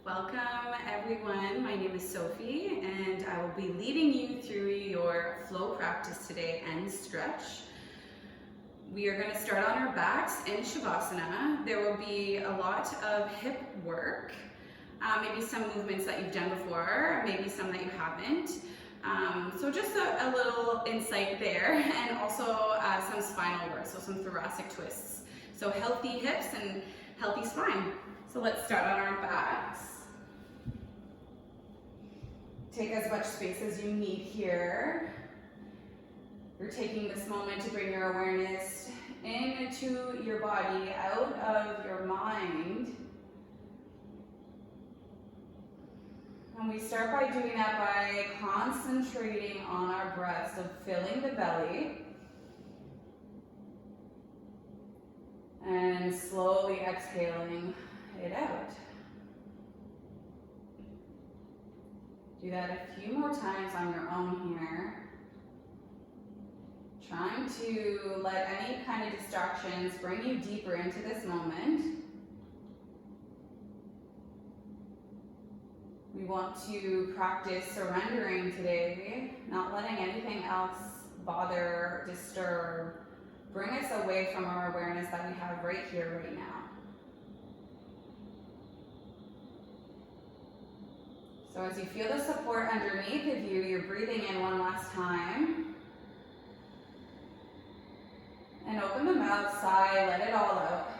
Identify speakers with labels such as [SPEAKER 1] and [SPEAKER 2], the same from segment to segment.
[SPEAKER 1] Welcome everyone, my name is Sophie and I will be leading you through your flow practice today and stretch. We are going to start on our backs in Shavasana. There will be a lot of hip work, maybe some movements that you've done before, maybe some that you haven't. So just a little insight there, and also some spinal work, so some thoracic twists. So healthy hips and healthy spine. So let's start on our backs. Take as much space as you need here. You're taking this moment to bring your awareness into your body, out of your mind. And we start by doing that by concentrating on our breath, so filling the belly. And slowly exhaling it out. Do that a few more times on your own here. Trying to let any kind of distractions bring you deeper into this moment. We want to practice surrendering today, not letting anything else bother, disturb, bring us away from our awareness that we have right here, right now. So as you feel the support underneath of you, you're breathing in one last time. And open the mouth, sigh, let it all out.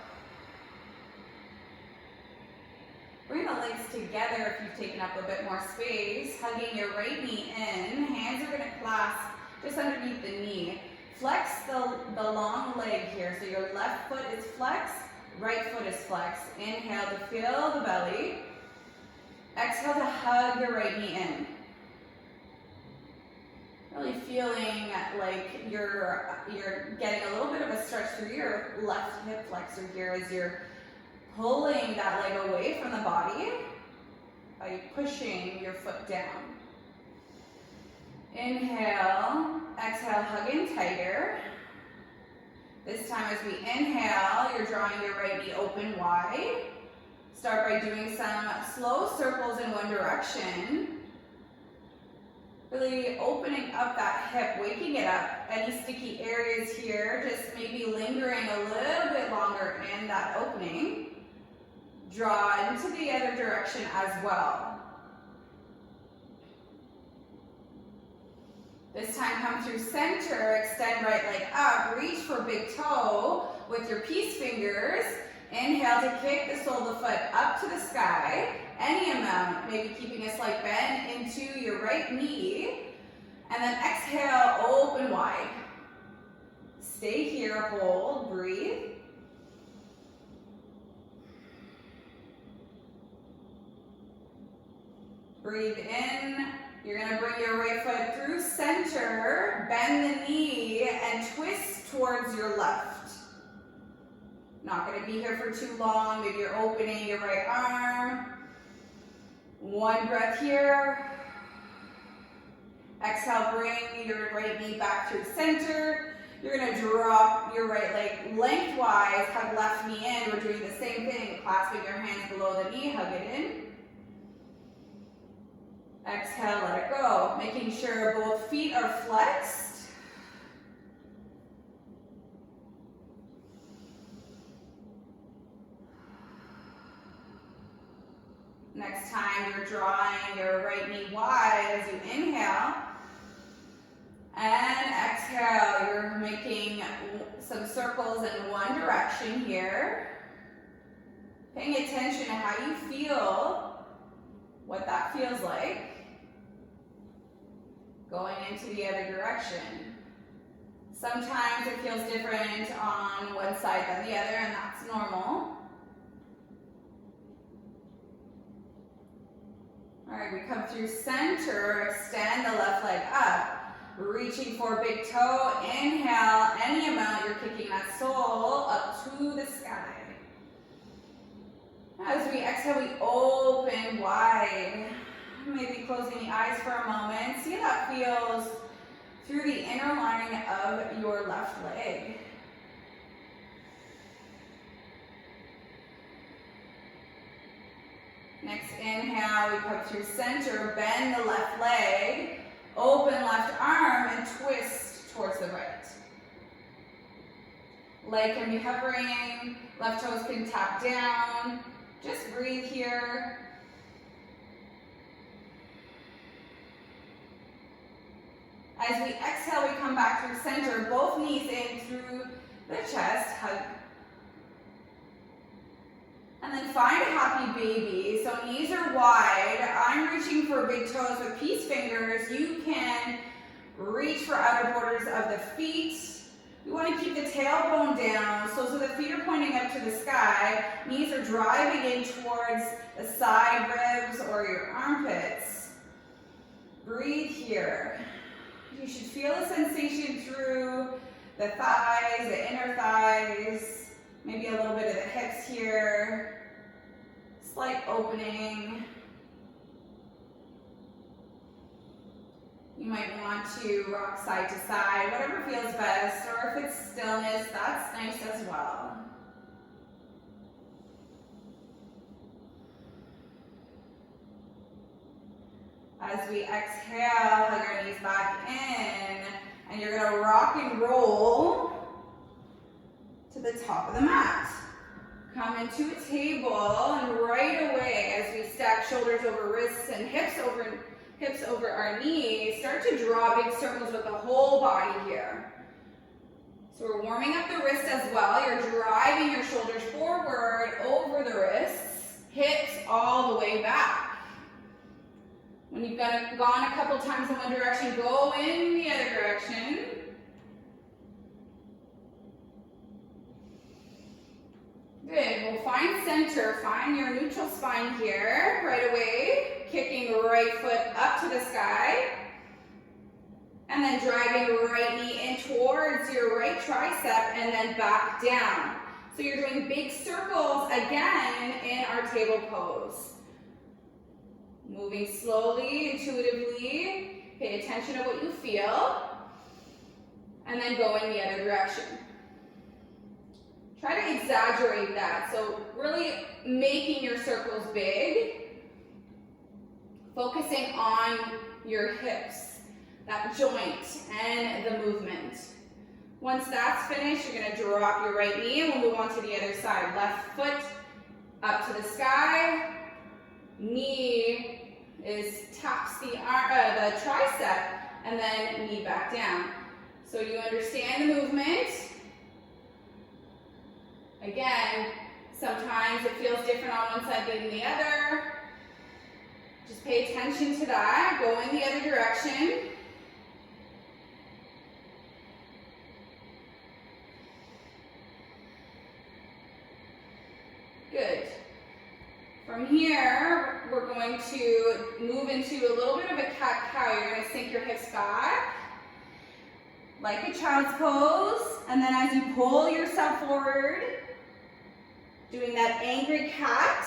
[SPEAKER 1] Bring the legs together if you've taken up a bit more space, hugging your right knee in. Hands are going to clasp just underneath the knee. Flex the long leg here, so your left foot is flexed, right foot is flexed. Inhale to fill the belly. Exhale to hug your right knee in. Really feeling like you're getting a little bit of a stretch through your left hip flexor here as you're pulling that leg away from the body by pushing your foot down. Inhale, exhale, hug in tighter. This time as we inhale, you're drawing your right knee open wide. Start by doing some slow circles in one direction. Really opening up that hip, waking it up. Any sticky areas here, just maybe lingering a little bit longer in that opening. Draw into the other direction as well. This time come through center, extend right leg up, reach for big toe with your peace fingers. Inhale to kick the sole of the foot up to the sky, any amount, maybe keeping a slight bend into your right knee. And then exhale, open wide. Stay here, hold, breathe. Breathe in. You're going to bring your right foot through center, bend the knee, and twist towards your left. Not going to be here for too long. Maybe you're opening your right arm. One breath here. Exhale, bring your right knee back through center. You're going to drop your right leg lengthwise, hug left knee in. We're doing the same thing, clasping your hands below the knee, hug it in. Exhale, let it go. Making sure both feet are flexed. Next time, you're drawing your right knee wide as you inhale. And exhale, you're making some circles in one direction here. Paying attention to how you feel, what that feels like. Going into the other direction. Sometimes it feels different on one side than the other, and that's normal. All right, we come through center, extend the left leg up, reaching for big toe. Inhale, any amount, you're kicking that sole up to the sky. As we exhale, we open wide. Maybe closing the eyes for a moment. See how that feels through the inner line of your left leg. Next inhale, we come through center, bend the left leg, open left arm, and twist towards the right. Leg can be hovering, left toes can tap down. Just breathe here. As we exhale, we come back through center, both knees in through the chest, hug. And then find a happy baby. So knees are wide. I'm reaching for big toes with peace fingers. You can reach for outer borders of the feet. We want to keep the tailbone down, so the feet are pointing up to the sky. Knees are driving in towards the side ribs or your armpits. Breathe here. You should feel the sensation through the thighs, the inner thighs, maybe a little bit of the hips here. Slight opening. You might want to rock side to side, whatever feels best, or if it's stillness, that's nice as well. As we exhale, hug our knees back in, and you're gonna rock and roll to the top of the mat. Come into a table, and right away, as we stack shoulders over wrists and hips over our knees, start to draw big circles with the whole body here. So we're warming up the wrist as well. You're driving your shoulders forward over the wrists, hips all the way back. When you've gone a couple times in one direction, go in the other direction. Good. We'll find center, find your neutral spine here right away. Kicking right foot up to the sky. And then driving right knee in towards your right tricep and then back down. So you're doing big circles again in our table pose. Moving slowly, intuitively. Pay attention to what you feel. And then go in the other direction. Try to exaggerate that. So really making your circles big. Focusing on your hips, that joint, and the movement. Once that's finished, you're going to drop your right knee and we'll move on to the other side. Left foot up to the sky. Knee taps the tricep, and then knee back down. So you understand the movement. Again, sometimes it feels different on one side than the other. Just pay attention to that. Go in the other direction. Good. From here, we're going to move into a little bit of a cat-cow. You're going to sink your hips back, like a child's pose. And then as you pull yourself forward, doing that angry cat,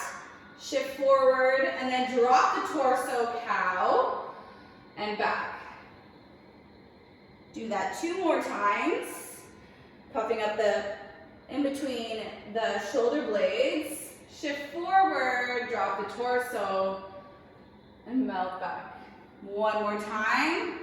[SPEAKER 1] shift forward, and then drop the torso, cow, and back. Do that 2 more times, puffing up in between the shoulder blades. Shift forward, drop the torso, and melt back. 1 more time.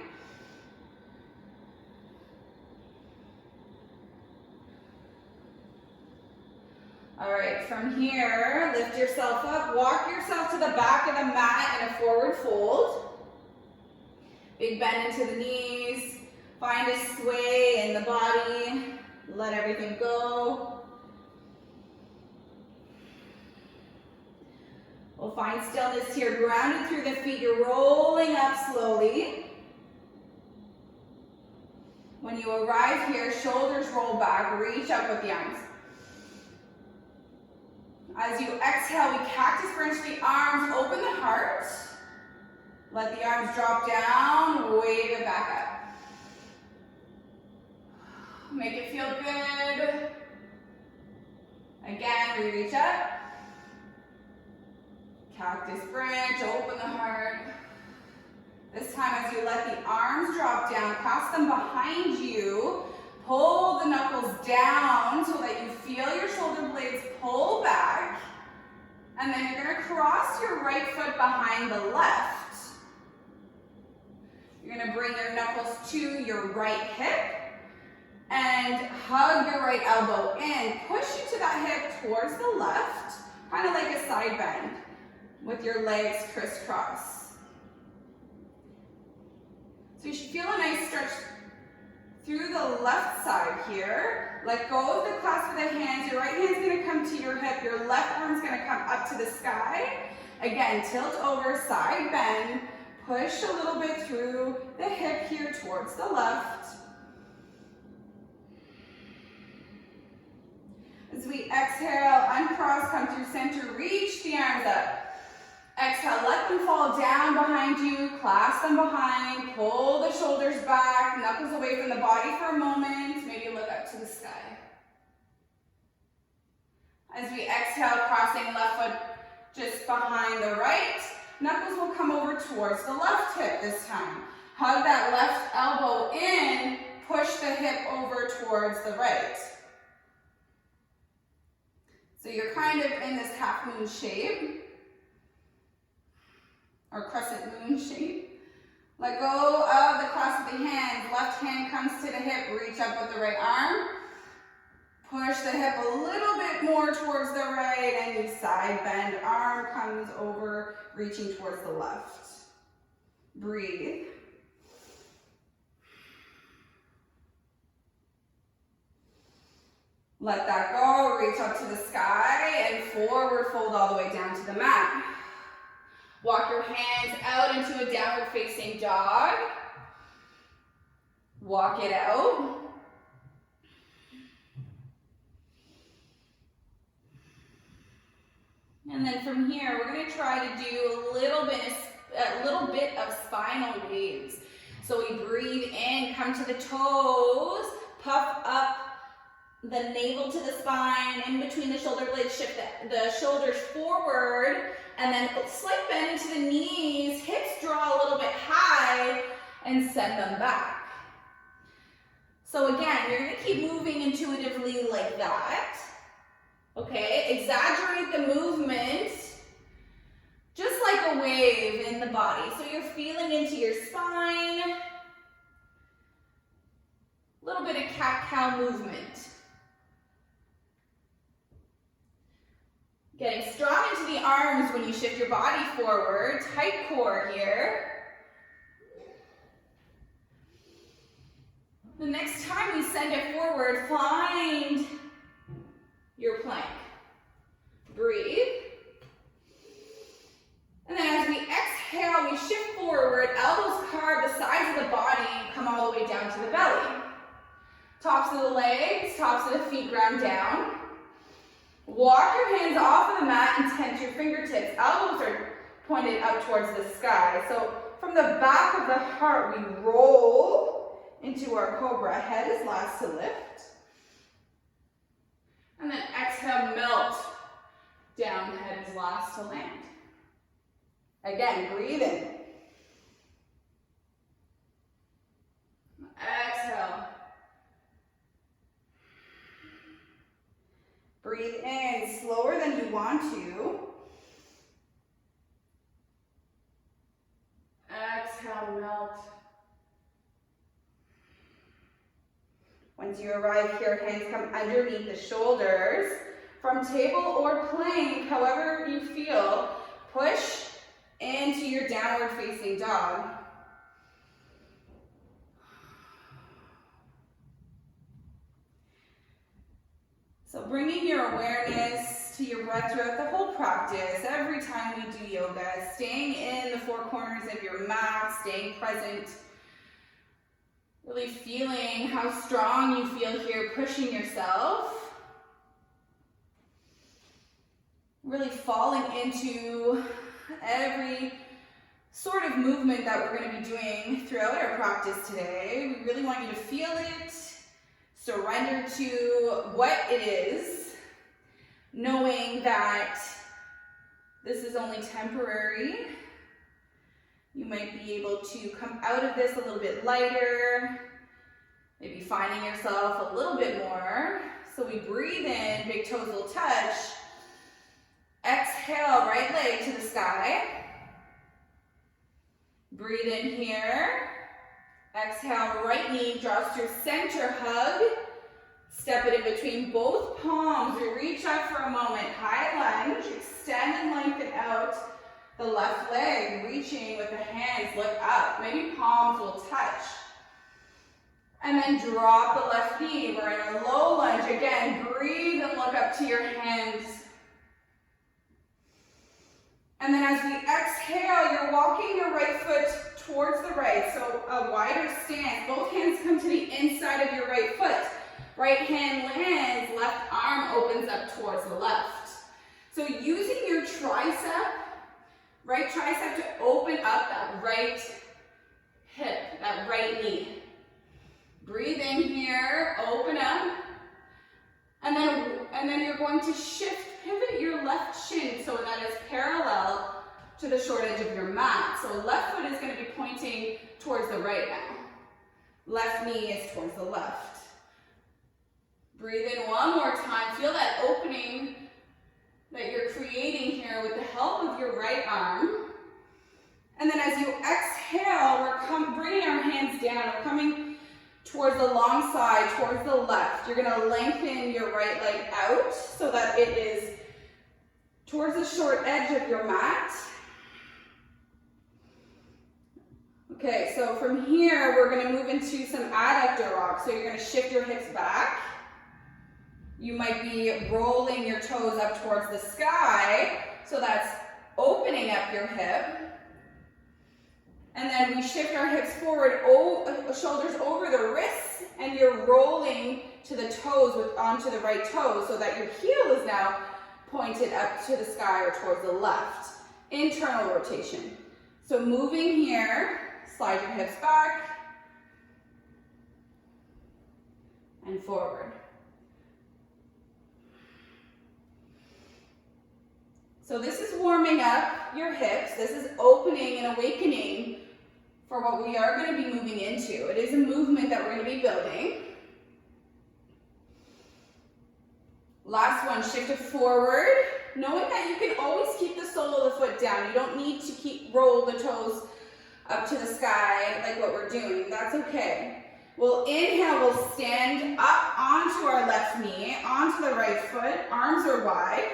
[SPEAKER 1] All right, from here, lift yourself up, walk yourself to the back of the mat in a forward fold. Big bend into the knees, find a sway in the body, let everything go. We'll find stillness here, grounded through the feet, you're rolling up slowly. When you arrive here, shoulders roll back, reach up with the arms. As you exhale, we cactus branch the arms, open the heart. Let the arms drop down, wave it back up. Make it feel good. Again, we reach up. Cactus branch, open the heart. This time as you let the arms drop down, cross them behind you. Pull the knuckles down so that you feel your shoulder blades pull back. And then you're going to cross your right foot behind the left. You're going to bring your knuckles to your right hip and hug your right elbow in. Push into that hip towards the left, kind of like a side bend with your legs crisscross. So you should feel a nice stretch through the left side here. Let go of the clasp of the hands. Your right hand's going to come to your hip. Your left arm's going to come up to the sky. Again, tilt over, side bend. Push a little bit through the hip here towards the left. As we exhale, uncross, come through center, reach the arms up. Exhale, let them fall down behind you, clasp them behind, pull the shoulders back, knuckles away from the body for a moment, maybe look up to the sky. As we exhale, crossing left foot just behind the right, knuckles will come over towards the left hip this time. Hug that left elbow in, push the hip over towards the right. So you're kind of in this half moon shape, or crescent moon shape. Let go of the clasp of the hands. Left hand comes to the hip, reach up with the right arm. Push the hip a little bit more towards the right and you side bend. Arm comes over, reaching towards the left. Breathe. Let that go, reach up to the sky and forward fold all the way down to the mat. Walk your hands out into a downward facing dog. Walk it out. And then from here, we're going to try to do a little bit of spinal waves. So we breathe in, come to the toes, puff up the navel to the spine, in between the shoulder blades, shift the shoulders forward, and then slight bend into the knees, hips draw a little bit high, and send them back. So again, you're going to keep moving intuitively like that. Okay, exaggerate the movement, just like a wave in the body. So you're feeling into your spine, a little bit of cat-cow movement. Getting strong into the arms when you shift your body forward, tight core here. The next time we send it forward, find your plank. Breathe. And then as we exhale, we shift forward, elbows carve the sides of the body, come all the way down to the belly. Tops of the legs, tops of the feet ground down. Walk your hands off of the mat and tent your fingertips. Elbows are pointed up towards the sky. So from the back of the heart, we roll into our cobra. Head is last to lift. And then exhale, melt down, head is last to land. Again, breathe in. Exhale. Breathe in slower than you want to. Exhale, melt. Once you arrive here, hands come underneath the shoulders. From table or plank, however you feel, push into your downward facing dog. So bringing your awareness to your breath throughout the whole practice, every time we do yoga, staying in the four corners of your mat, staying present, really feeling how strong you feel here, pushing yourself. Really falling into every sort of movement that we're going to be doing throughout our practice today. We really want you to feel it, surrender to what it is, knowing that this is only temporary. You might be able to come out of this a little bit lighter, maybe finding yourself a little bit more. So we breathe in, big toes will touch. Exhale. exhale, right leg to the sky. Breathe in here. Exhale, right knee draws through center, hug. Step it in between both palms. We reach up for a moment. High lunge, extend and lengthen out the left leg. Reaching with the hands, look up. Maybe palms will touch. And then drop the left knee. We're in a low lunge. Again, breathe and look up to your hands. And then as we exhale, you're walking your right foot towards the right. So a wider stance. Both hands come to the inside of your right foot. Right hand lands, left arm opens up towards the left. So using your tricep, right tricep to open up that right hip, that right knee. Breathe in here, open up. And then you're going to pivot your left shin so that is parallel to the short edge of your mat. So left foot is going to be pointing towards the right now. Left knee is towards the left. Breathe in one more time. Feel that opening that you're creating here with the help of your right arm. And then as you exhale, we're bringing our hands down. We're coming towards the long side, towards the left. You're going to lengthen your right leg out so that it is towards the short edge of your mat. Okay, so from here, we're going to move into some adductor rock. So you're going to shift your hips back. You might be rolling your toes up towards the sky, so that's opening up your hip. And then we shift our hips forward, shoulders over the wrists, and you're rolling to the toes onto the right toes so that your heel is now pointed up to the sky or towards the left. Internal rotation. So moving here, slide your hips back and forward. So this is warming up your hips. This is opening and awakening for what we are going to be moving into. It is a movement that we're going to be building. Last one, shift it forward, knowing that you can always keep the sole of the foot down. You don't need to roll the toes up to the sky like what we're doing. That's okay. We'll inhale, we'll stand up onto our left knee, onto the right foot, arms are wide.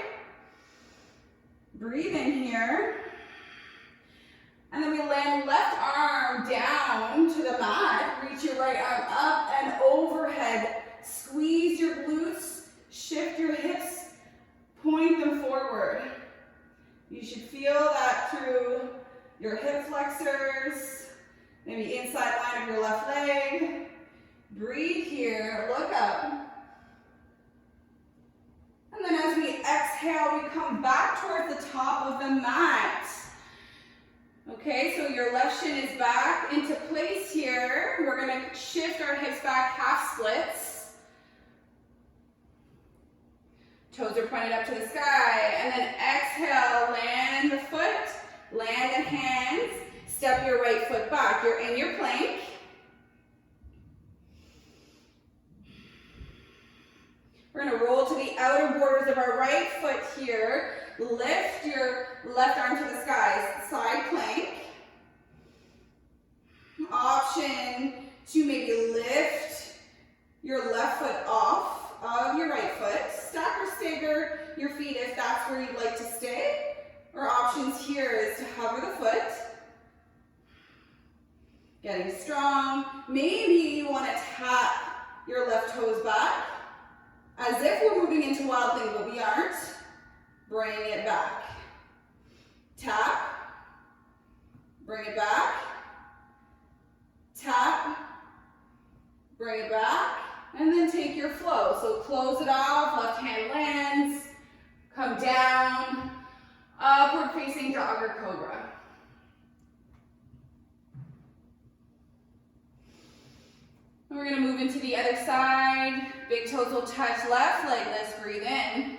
[SPEAKER 1] Breathe in here. And then we land left arm down to the mat. Reach your right arm up and overhead. Squeeze your glutes, shift your hips, point them forward. You should feel that through your hip flexors, maybe inside line of your left leg. Breathe here, look up. And then as we exhale, we come back towards the top of the mat. Okay, so your left shin is back into place here. We're going to shift our hips back, half splits. Toes are pointed up to the sky. And then exhale, land the foot, land the hands. Step your right foot back. You're in your plank. We're going to roll to the outer borders of our right foot here. Lift your left arm to the sky, side plank. Option to maybe lift your left foot off of your right foot. Stack or stagger your feet if that's where you'd like to stay. Or options here is to hover the foot. Getting strong. Maybe you want to tap your left toes back. As if we're moving into wild thing, but we aren't. Bring it back. Tap. Bring it back. Tap. Bring it back. And then take your flow. So close it off. Left hand lands. Come down. Upward facing dog or cobra. And we're going to move into the other side. Big toes will touch left leg. Let's breathe in.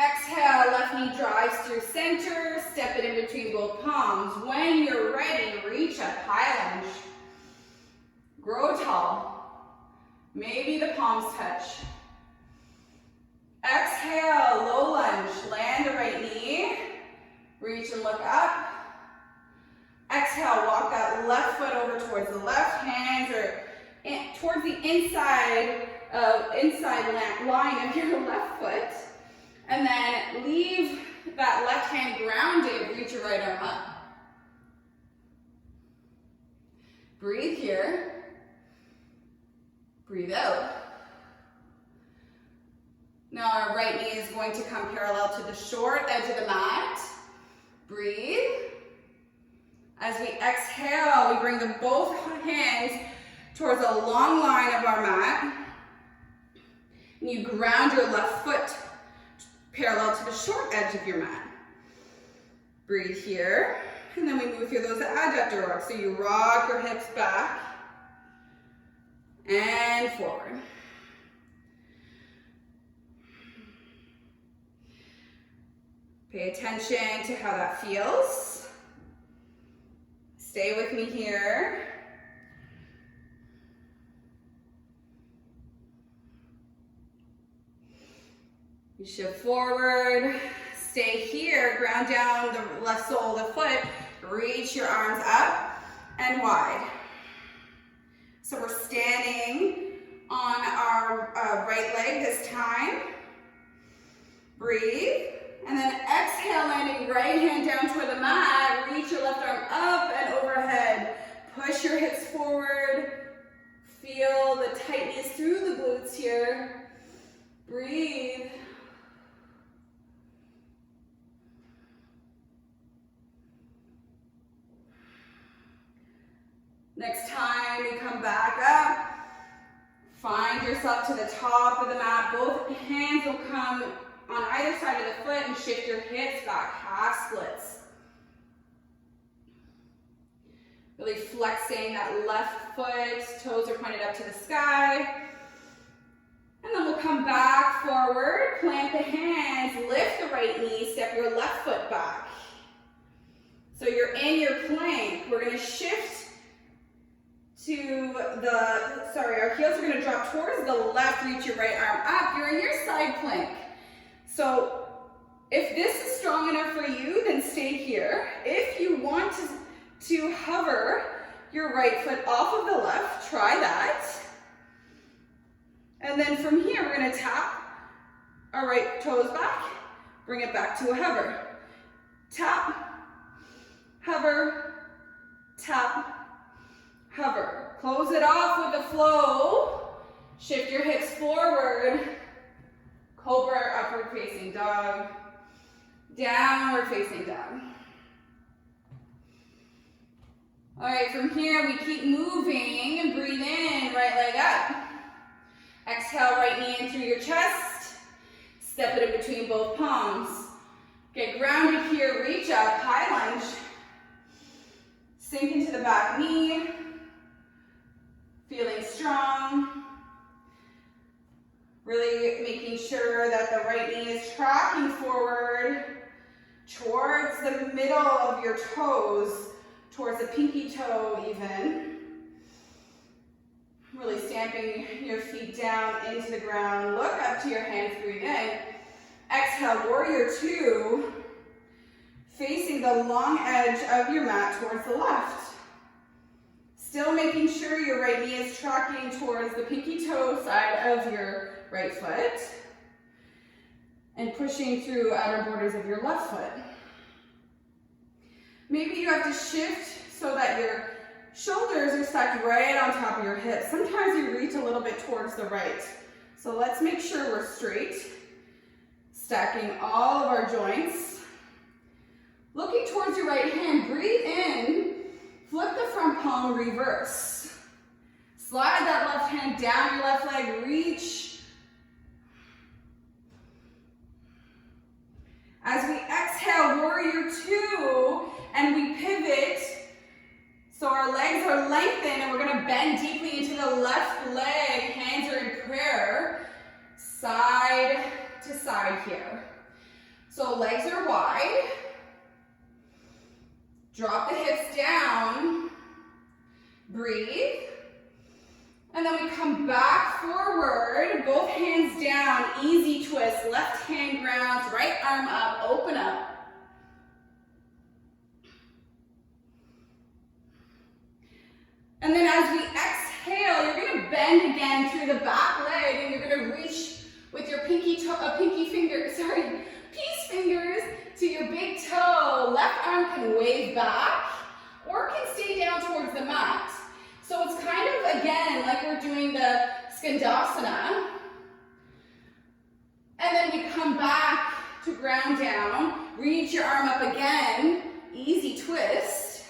[SPEAKER 1] Exhale, left knee drives through center. Step it in between both palms. When you're ready, reach up, high lunge. Grow tall. Maybe the palms touch. Exhale, low lunge. Land the right knee. Reach and look up. Exhale, walk that left foot over towards the left. Hands are towards the inside line of your left foot. And then leave that left hand grounded. Reach your right arm up. Breathe here. Breathe out. Now our right knee is going to come parallel to the short edge of the mat. Breathe. As we exhale, we bring both hands towards a long line of our mat. And you ground your left foot parallel to the short edge of your mat. Breathe here. And then we move through those adductor rocks. So you rock your hips back and forward. Pay attention to how that feels. Stay with me here. You shift forward. Stay here. Ground down the left sole of the foot. Reach your arms up and wide. So we're standing on our right leg this time. Breathe. And then exhale, landing right hand down toward the mat. Reach your left arm up and overhead. Push your hips forward. Feel the tightness through the glutes here. Breathe. Next time you come back up, find yourself to the top of the mat. Both hands will come on either side of the foot and shift your hips back, half splits. Really flexing that left foot, toes are pointed up to the sky. And then we'll come back forward, plant the hands, lift the right knee, step your left foot back. So you're in your plank. We're gonna shift to our heels are gonna drop towards the left, reach your right arm up. You're in your side plank. So if this is strong enough for you, then stay here. If you want to hover your right foot off of the left, try that. And then from here, we're gonna tap our right toes back, bring it back to a hover. Tap, hover, tap, hover. Close it off with the flow. Shift your hips forward. Cobra, upward facing dog. Downward facing dog. All right, from here we keep moving and breathe in, right leg up. Exhale, right knee in through your chest. Step it in between both palms. Get grounded here, reach up, high lunge. Sink into the back knee. Feeling strong. Really making sure that the right knee is tracking forward towards the middle of your toes, towards the pinky toe even. Really stamping your feet down into the ground. Look up to your hands, breathe in. Exhale, warrior two. Facing the long edge of your mat towards the left. Still making sure your right knee is tracking towards the pinky toe side of your right foot. And pushing through outer borders of your left foot. Maybe you have to shift so that your shoulders are stacked right on top of your hips. Sometimes you reach a little bit towards the right. So let's make sure we're straight. Stacking all of our joints. Looking towards your right hand, breathe in. Flip the front palm, reverse. Slide that left hand down your left leg, reach. As we exhale, warrior two, and we pivot. So our legs are lengthened, and we're gonna bend deeply into the left leg. Hands are in prayer, side to side here. So legs are wide. Drop the hips down, breathe, And then we come back forward, both hands down, easy twist, left hand grounds, right arm up, open up. And then as we exhale, you're going to bend again through the back leg, and you're going to reach with your peace fingers to your big toe. Left arm can wave back or can stay down towards the mat. So it's kind of, again, like we're doing the skandasana. And then we come back to ground down, reach your arm up again, easy twist.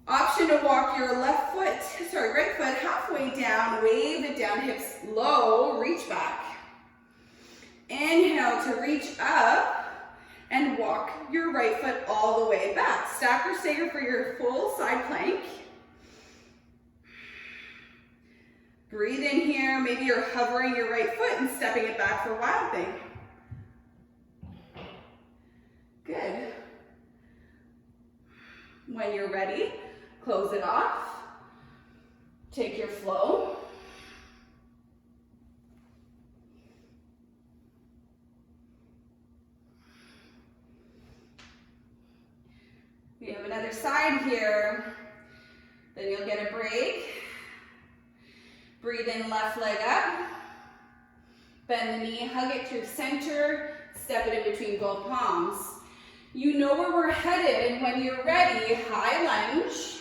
[SPEAKER 1] Option to walk your right foot halfway down, wave it down, hips low, reach back. Inhale to reach up and walk your right foot all the way back. Stack or stagger for your full side plank. Breathe in here. Maybe you're hovering your right foot and stepping it back for wild thing. Good. When you're ready, close it off. Take your flow. We have another side here. Then you'll get a break. Breathe in, left leg up. Bend the knee, hug it through center, step it in between both palms. You know where we're headed. When you're ready, high lunge.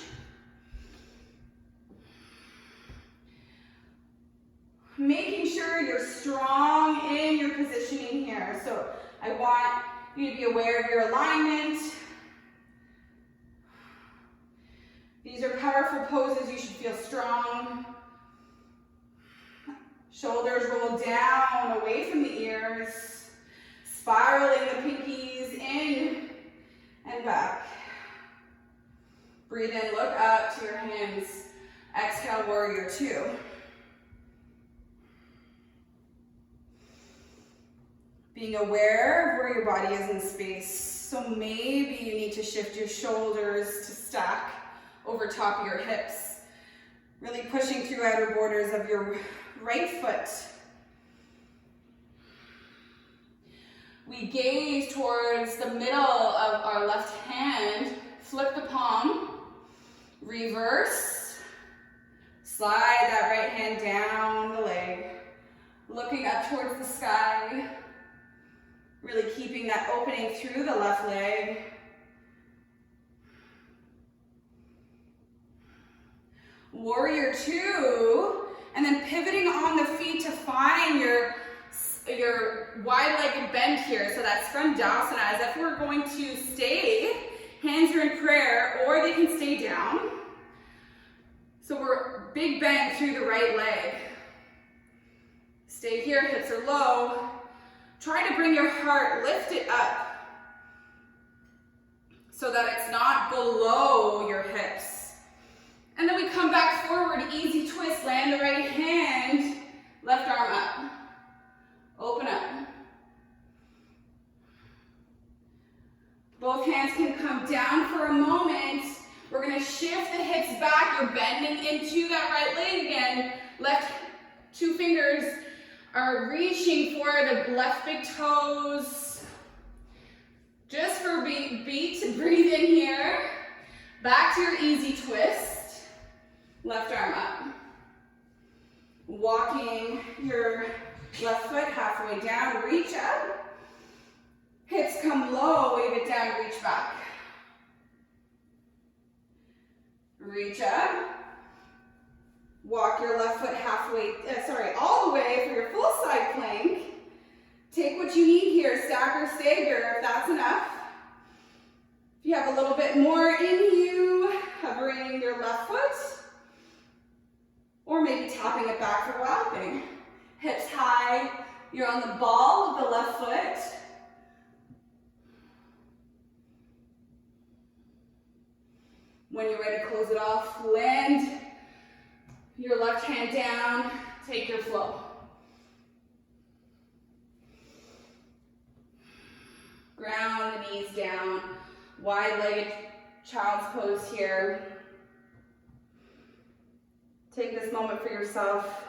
[SPEAKER 1] Making sure you're strong in your positioning here. So I want you to be aware of your alignment. These are powerful poses. You should feel strong. Shoulders roll down, away from the ears. Spiraling the pinkies in and back. Breathe in, look up to your hands. Exhale, warrior two. Being aware of where your body is in space. So maybe you need to shift your shoulders to stack over top of your hips. Really pushing through outer borders of your right foot. We gaze towards the middle of our left hand. Flip the palm. Reverse. Slide that right hand down the leg. Looking up towards the sky. Really keeping that opening through the left leg. Warrior two, and then pivoting on the feet to find your wide-legged bend here. So that's skandasana, as if we're going to stay, hands are in prayer, or they can stay down. So we're big bend through the right leg. Stay here, hips are low. Try to bring your heart, lift it up so that it's not below your hips. And then we come back forward, easy twist, land the right hand, left arm up. Open up. Both hands can come down for a moment. We're going to shift the hips back. You're bending into that right leg again. Left two fingers are reaching for the left big toes. Just for beat to breathe in here. Back to your easy twist. Left arm up. Walking your left foot halfway down, reach up. Hips come low, wave it down, reach back. Reach up. Walk your left foot all the way for your full side plank. Take what you need here, stack or stagger if that's enough. If you have a little bit more in you, hovering your left foot, or maybe tapping it back for wild thing. Hips high, you're on the ball of the left foot. When you're ready, close it off. Land your left hand down, take your flow. Ground the knees down, wide-legged child's pose here. Take this moment for yourself.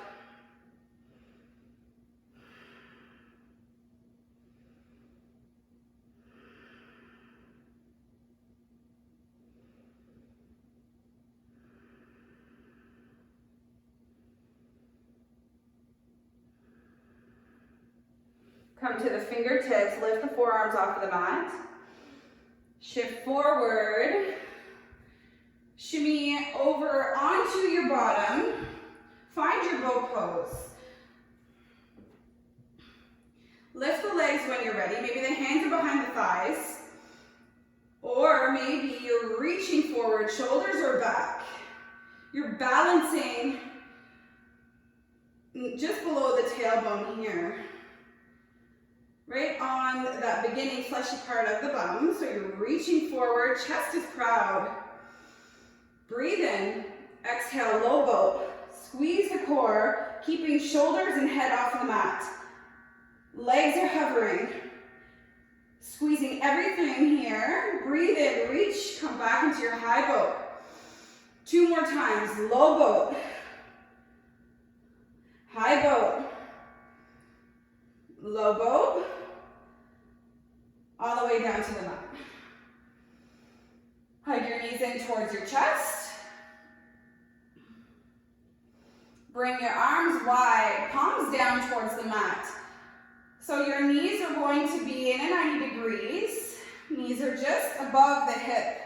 [SPEAKER 1] Come to the fingertips, lift the forearms off of the mat. Shift forward. Shimmy over onto your bottom. Find your boat pose. Lift the legs when you're ready. Maybe the hands are behind the thighs. Or maybe you're reaching forward, shoulders are back. You're balancing just below the tailbone here. Right on that beginning fleshy part of the bum. So you're reaching forward, chest is proud. Breathe in, exhale, low boat. Squeeze the core, keeping shoulders and head off the mat. Legs are hovering. Squeezing everything here. Breathe in, reach, come back into your high boat. 2 more times, low boat. High boat. Low boat. All the way down to the mat. Hug your knees in towards your chest. Bring your arms wide, palms down towards the mat. So your knees are going to be in at 90 degrees. Knees are just above the hip.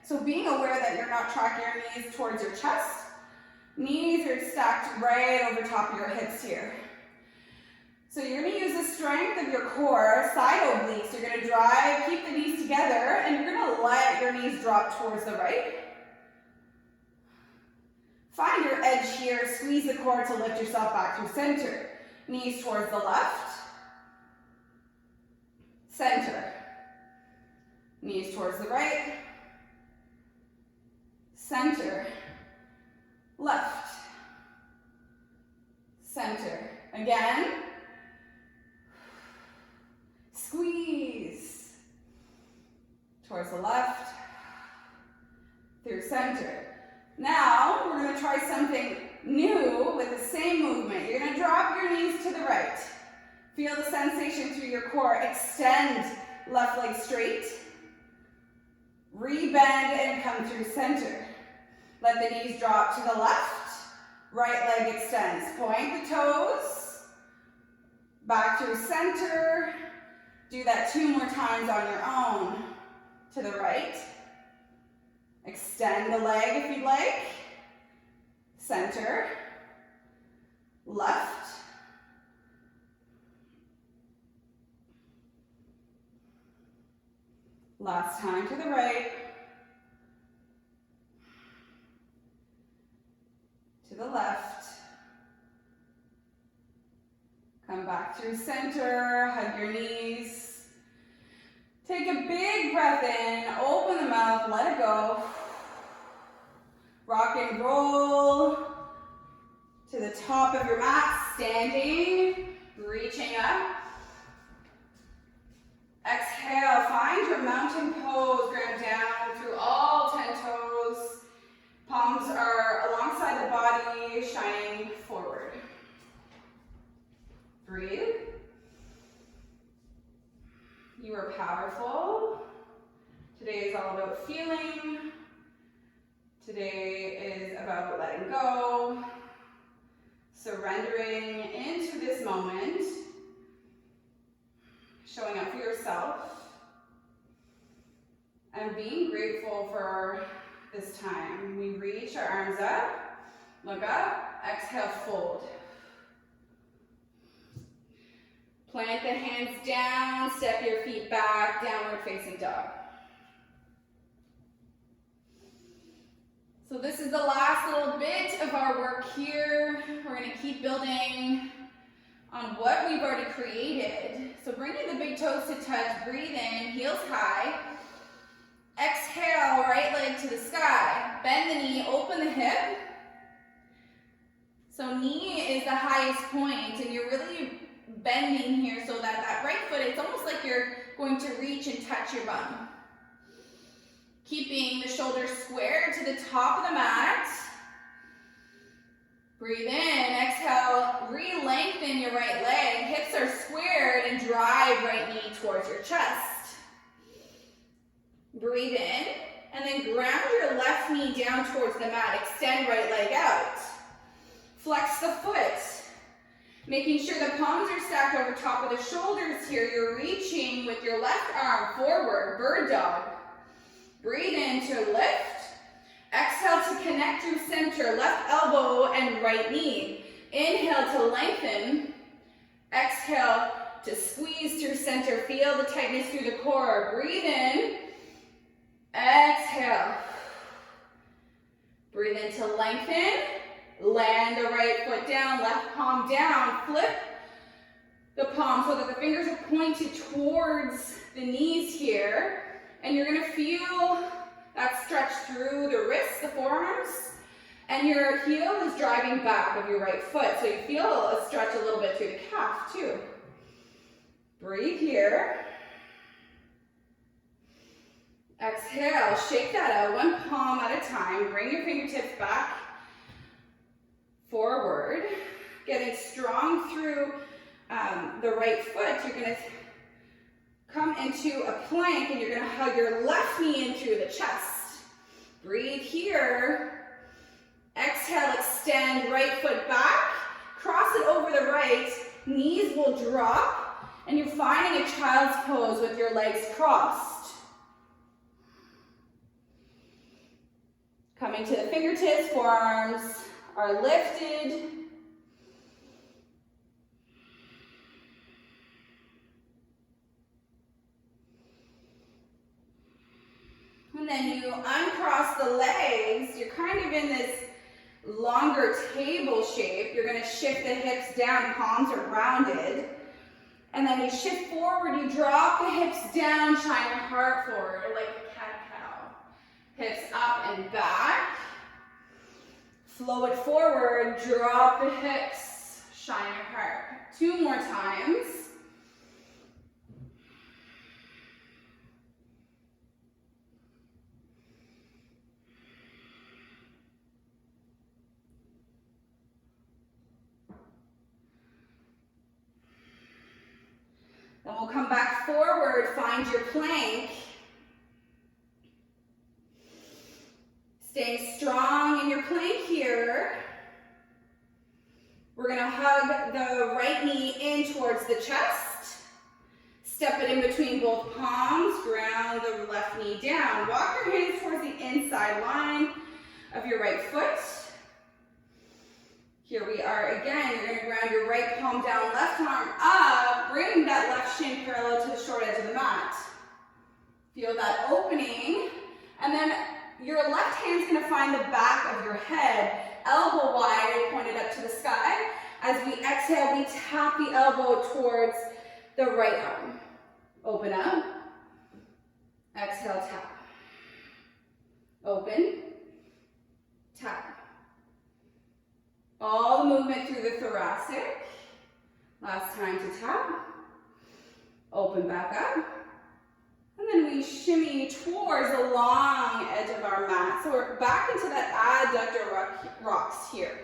[SPEAKER 1] So being aware that you're not tracking your knees towards your chest. Knees are stacked right over top of your hips here. So you're going to use the strength of your core, side obliques. You're going to drive, keep the knees together, and you're going to let your knees drop towards the right. Find your edge here, squeeze the core to lift yourself back through center. Knees towards the left. Center. Knees towards the right. Center. Left. Center. Again. Squeeze. Towards the left. Through center. Now, we're going to try something new with the same movement. You're going to drop your knees to the right. Feel the sensation through your core. Extend left leg straight. Rebend and come through center. Let the knees drop to the left. Right leg extends. Point the toes. Back through center. Do that 2 more times on your own. To the right. Extend the leg if you'd like. Center. Left. Last time to the right. To the left. Come back through center. Hug your knees. Take a big breath in. Open the mouth. Let it go. Rock and roll to the top of your mat, standing, reaching up. Exhale, find your mountain pose, ground down through all 10 toes. Palms are alongside the body, shining forward. Breathe. You are powerful. Today is all about feeling. Today is about letting go, surrendering into this moment, showing up for yourself, and being grateful for this time. We reach our arms up, look up, exhale, fold. Plant the hands down, step your feet back, downward facing dog. So this is the last little bit of our work here. We're going to keep building on what we've already created. So bringing the big toes to touch, breathe in, heels high. Exhale, right leg to the sky. Bend the knee, open the hip. So knee is the highest point, and you're really bending here so that that right foot, it's almost like you're going to reach and touch your bum. Keeping the shoulders square to the top of the mat. Breathe in, exhale, re-lengthen your right leg. Hips are squared and drive right knee towards your chest. Breathe in, and then ground your left knee down towards the mat. Extend right leg out. Flex the foot. Making sure the palms are stacked over top of the shoulders here. You're reaching with your left arm forward, bird dog. Breathe in to lift. Exhale to connect through center, left elbow and right knee. Inhale to lengthen. Exhale to squeeze through center. Feel the tightness through the core. Breathe in. Exhale. Breathe in to lengthen. Land the right foot down, left palm down. Flip the palm so that the fingers are pointed towards the knees here. And you're going to feel that stretch through the wrists, the forearms, and your heel is driving back of your right foot. So you feel a stretch a little bit through the calf too. Breathe here. Exhale, shake that out, one palm at a time. Bring your fingertips back, forward. Getting strong through the right foot. You're gonna come into a plank and you're gonna hug your left knee in through the chest. Breathe here. Exhale, extend right foot back. Cross it over the right. Knees will drop and you're finding a child's pose with your legs crossed. Coming to the fingertips, forearms are lifted. And then you uncross the legs. You're kind of in this longer table shape. You're going to shift the hips down, palms are rounded. And then you shift forward, you drop the hips down, shine your heart forward like a cat-cow. Hips up and back. Flow it forward, drop the hips, shine your heart. 2 more times. Then we'll come back forward, find your plank. Staying strong in your plank here. We're gonna hug the right knee in towards the chest. Step it in between both palms, ground the left knee down. Walk your hands towards the inside line of your right foot. Here we are again. You're gonna ground your right palm down, left arm up. Bring that left shin parallel to the short edge of the mat. Feel that opening. And then your left hand's gonna find the back of your head, elbow wide and pointed up to the sky. As we exhale, we tap the elbow towards the right arm. Open up. Exhale, tap. Open, tap. All the movement through the thoracic. Last time to tap. Open back up. And then we shimmy towards the long edge of our mat. So we're back into that adductor rocks here.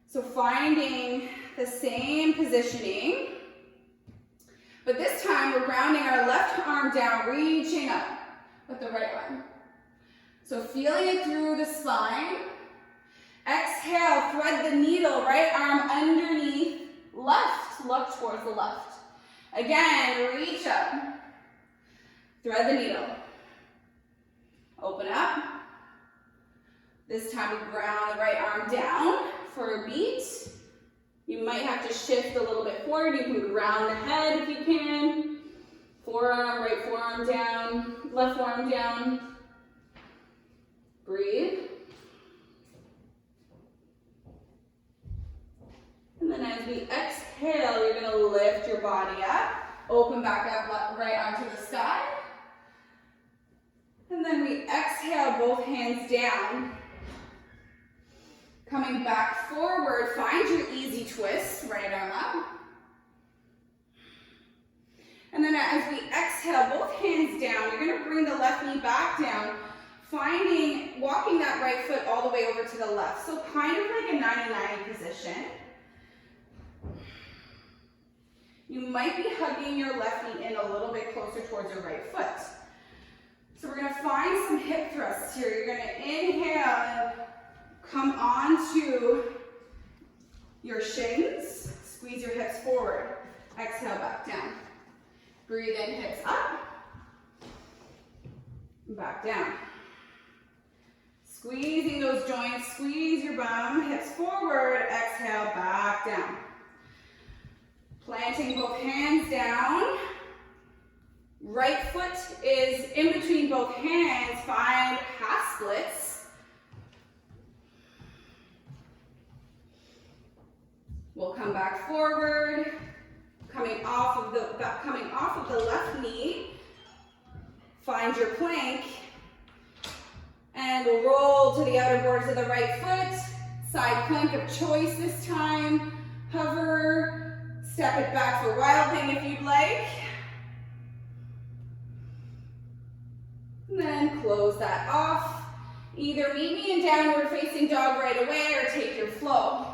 [SPEAKER 1] So finding the same positioning, but this time we're grounding our left arm down, reaching up with the right arm. So feeling it through the spine. Exhale, thread the needle, right arm underneath, left, look towards the left. Again, reach up. Thread the needle. Open up. This time we ground the right arm down for a beat. You might have to shift a little bit forward. You can ground the head if you can. Forearm, right forearm down, left forearm down. Breathe. And then as we exhale, you're going to lift your body up. Open back up, right arm to the sky. And then we exhale, both hands down. Coming back forward, find your easy twist, right arm up. And then as we exhale, both hands down, you're gonna bring the left knee back down. walking that right foot all the way over to the left. So kind of like a 90-90 position. You might be hugging your left knee in a little bit closer towards your right foot. So we're going to find some hip thrusts here. You're going to inhale and come onto your shins. Squeeze your hips forward. Exhale, back down. Breathe in, hips up. Back down. Squeezing those joints. Squeeze your bum. Hips forward. Exhale, back down. Planting both hands down. Right foot is in between both hands. Find half splits. We'll come back forward, coming off of the left knee. Find your plank, and we'll roll to the outer boards of the right foot. Side plank of choice this time. Hover, step it back for wild thing if you'd like. And then close that off. Either meet me in downward facing dog right away or take your flow.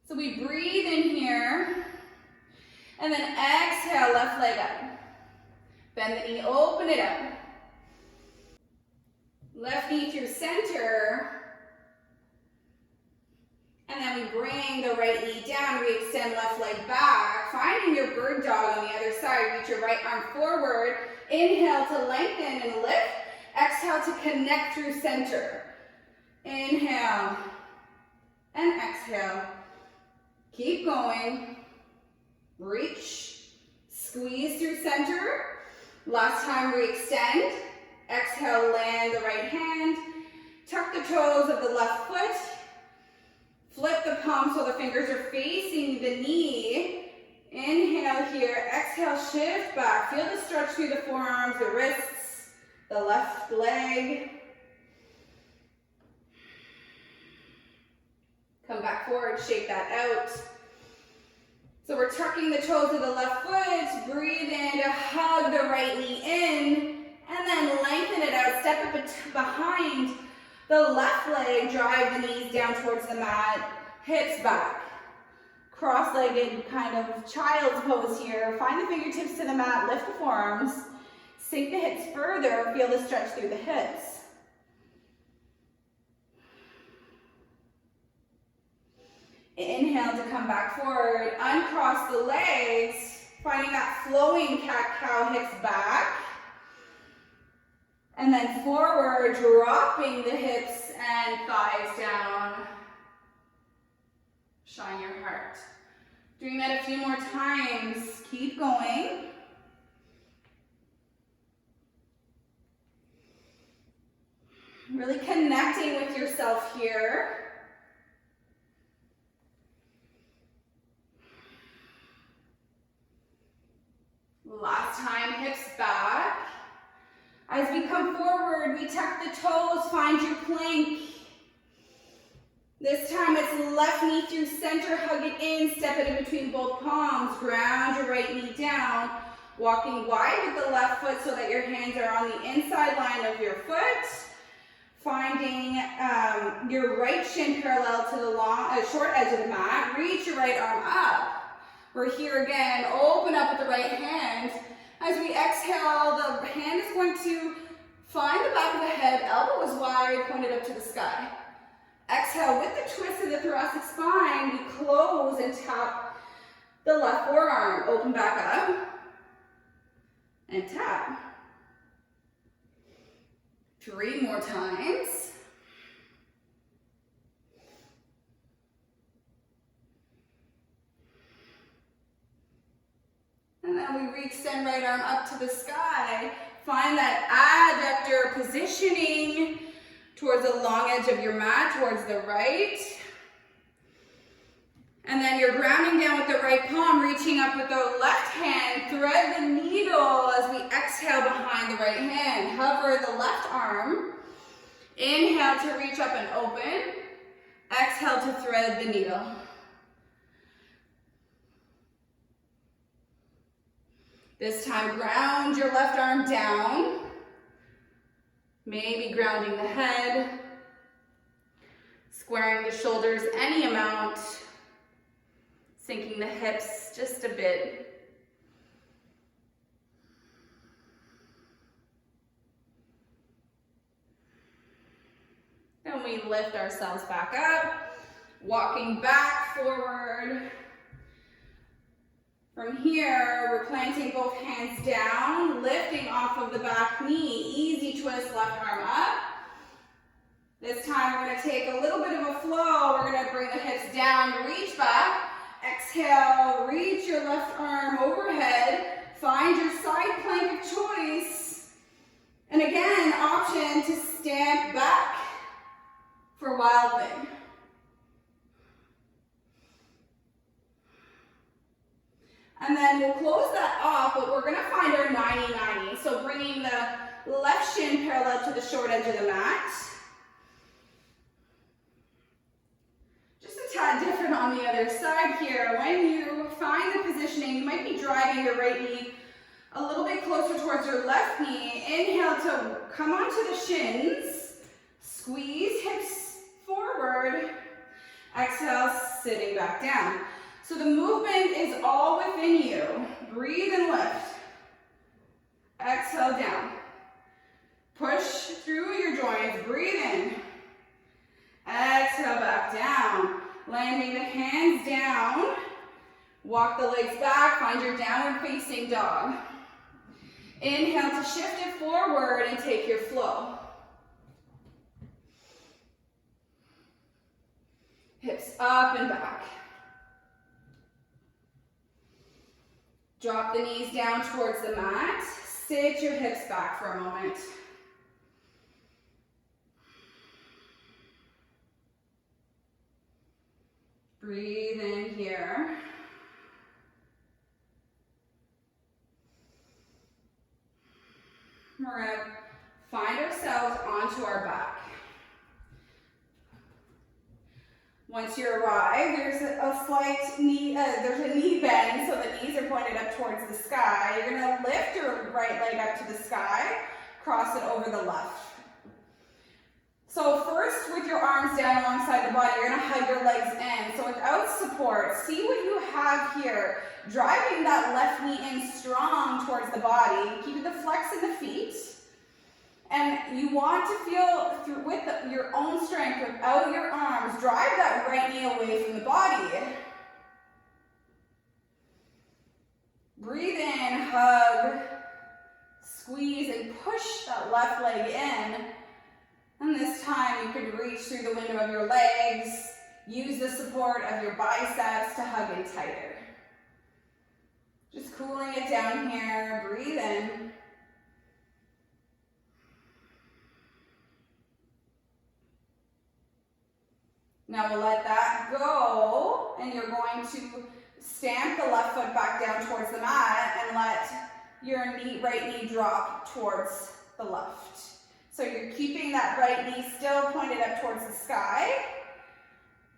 [SPEAKER 1] So we breathe in here, and then exhale, left leg up. Bend the knee, open it up. Left knee through center. And then we bring the right knee down, we extend left leg back, finding your bird dog on the other side. Reach your right arm forward. Inhale to lengthen and lift. Exhale to connect through center. Inhale and exhale. Keep going. Reach. Squeeze through center. Last time we extend. Exhale, land the right hand. Tuck the toes of the left foot. Flip the palm so the fingers are facing the knee. Inhale here. Exhale, shift back. Feel the stretch through the forearms, the wrists, the left leg. Come back forward, shake that out. So we're tucking the toes of the left foot. Breathe in to hug the right knee in. And then lengthen it out. Step it behind the left leg. Drive the knees down towards the mat. Hips back. Cross-legged kind of child's pose here. Find the fingertips to the mat. Lift the forearms. Sink the hips further. Feel the stretch through the hips. Inhale to come back forward. Uncross the legs. Finding that flowing cat-cow, hips back. And then forward, dropping the hips and thighs down. Shine your heart. Doing that a few more times. Keep going. Really connecting with yourself here. Last time, hips back. As we come forward, we tuck the toes, find your plank. This time it's left knee through center, hug it in, step it in between both palms, ground your right knee down, walking wide with the left foot so that your hands are on the inside line of your foot. Finding your right shin parallel to the short edge of the mat. Reach your right arm up. We're here again, open up with the right hand. As we exhale, the hand is going to find the back of the head, elbow is wide, pointed up to the sky. Exhale, with the twist of the thoracic spine, we close and tap the left forearm. Open back up and tap. 3 more times. And then we re-extend right arm up to the sky. Find that adductor positioning towards the long edge of your mat, towards the right. And then you're grounding down with the right palm, reaching up with the left hand. Thread the needle as we exhale behind the right hand. Hover the left arm. Inhale to reach up and open. Exhale to thread the needle. This time, ground your left arm down. Maybe grounding the head, squaring the shoulders any amount, sinking the hips just a bit. Then we lift ourselves back up, walking back forward. From here, we're planting both hands down, lifting off of the back knee. Easy twist, left arm up. This time we're going to take a little bit of a flow. We're going to bring the hips down, reach back. Exhale, reach your left arm overhead. Find your side plank of choice. And again, option to stand back for wild thing. And then we'll close that off, but we're gonna find our 90-90. So bringing the left shin parallel to the short edge of the mat. Just a tad different on the other side here. When you find the positioning, you might be driving your right knee a little bit closer towards your left knee. Inhale to come onto the shins. Squeeze hips forward. Exhale, sitting back down. So the movement is all within you. Breathe and lift. Exhale down. Push through your joints. Breathe in. Exhale back down. Landing the hands down. Walk the legs back. Find your downward facing dog. Inhale to shift it forward and take your flow. Hips up and back. Drop the knees down towards the mat. Sit your hips back for a moment. Breathe in here. We're going to find ourselves onto our back. Once you arrive, there's a slight knee, there's a knee bend, so the knees are pointed up towards the sky. You're going to lift your right leg up to the sky, cross it over the left. So first, with your arms down alongside the body, you're going to hug your legs in. So without support, see what you have here. Driving that left knee in strong towards the body, keeping the flex in the feet. And you want to feel, with your own strength, without your arms, drive that right knee away from the body. Breathe in, hug, squeeze, and push that left leg in. And this time you can reach through the window of your legs, use the support of your biceps to hug in tighter. Just cooling it down here, breathe in. Now we'll let that go, and you're going to stamp the left foot back down towards the mat and let your right knee drop towards the left. So you're keeping that right knee still pointed up towards the sky.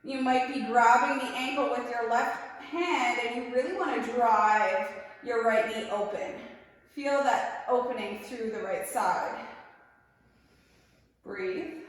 [SPEAKER 1] You might be grabbing the ankle with your left hand, and you really want to drive your right knee open. Feel that opening through the right side. Breathe.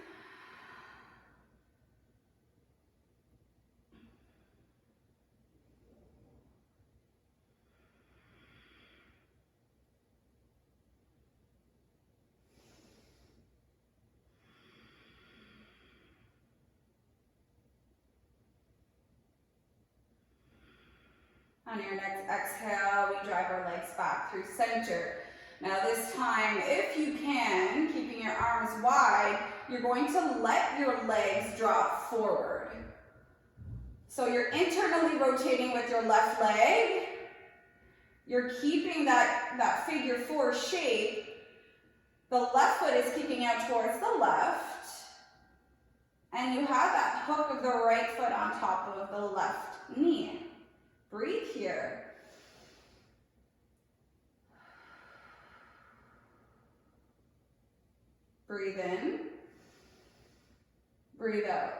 [SPEAKER 1] On your next exhale, we drive our legs back through center. Now this time, if you can, keeping your arms wide, you're going to let your legs drop forward. So you're internally rotating with your left leg. You're keeping that figure four shape. The left foot is kicking out towards the left. And you have that hook of the right foot on top of the left knee. Breathe here. Breathe in. Breathe out.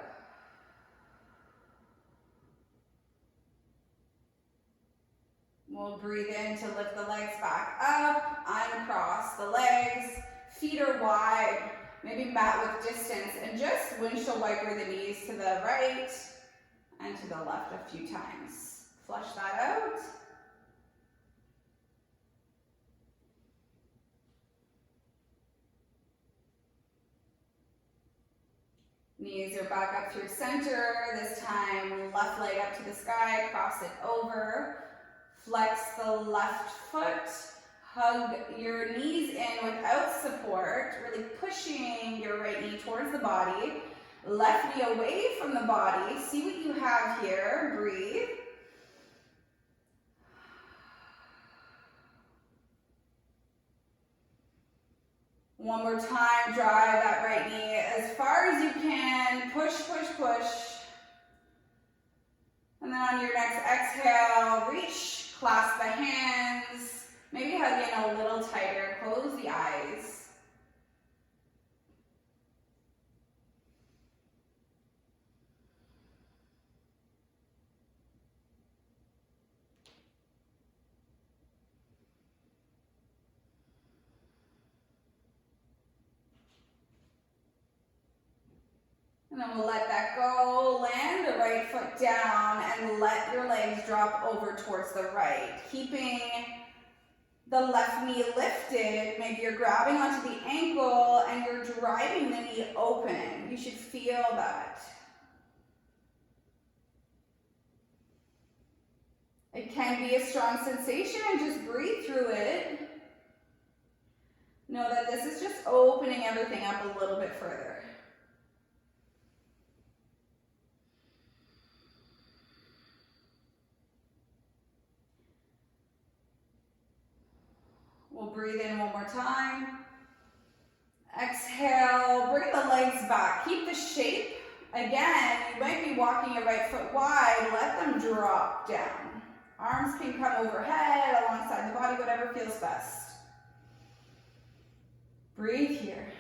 [SPEAKER 1] We'll We'll breathe in to lift the legs back up, uncross the legs, feet are wide, maybe mat with distance, and just windshield wiper the knees to the right and to the left a few times. Flush that out. Knees are back up through center. This time, left leg up to the sky, cross it over. Flex the left foot. Hug your knees in without support, really pushing your right knee towards the body. Left knee away from the body. See what you have here. Breathe. One more time, drive that right knee as far as you can. Push, push, push. And then on your next exhale, reach, clasp the hands. Maybe hug in a little tighter. Close the eyes. And then we'll let that go. Land the right foot down and let your legs drop over towards the right. Keeping the left knee lifted. Maybe you're grabbing onto the ankle and you're driving the knee open. You should feel that. It can be a strong sensation, and just breathe through it. Know that this is just opening everything up a little bit further. We'll breathe in one more time. Exhale, bring the legs back. Keep the shape. Again, you might be walking your right foot wide. Let them drop down. Arms can come overhead, alongside the body, whatever feels best. Breathe here.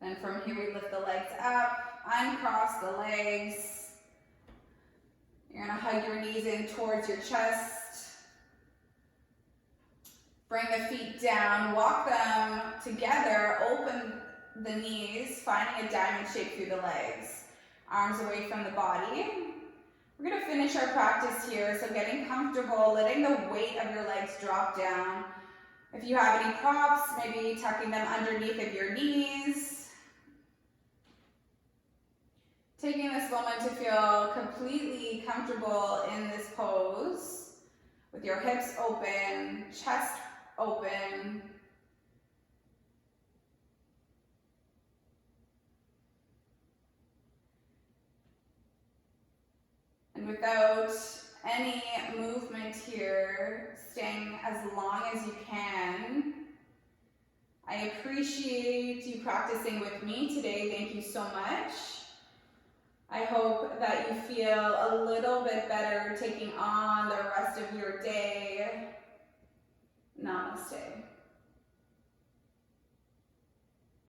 [SPEAKER 1] And from here, we lift the legs up, uncross the legs. You're gonna hug your knees in towards your chest. Bring the feet down, walk them together, open the knees, finding a diamond shape through the legs. Arms away from the body. We're gonna finish our practice here, so getting comfortable, letting the weight of your legs drop down. If you have any props, maybe tucking them underneath of your knees. Taking this moment to feel completely comfortable in this pose with your hips open, chest open. And without any movement here, staying as long as you can. I appreciate you practicing with me today. Thank you so much. I hope that you feel a little bit better taking on the rest of your day. Namaste.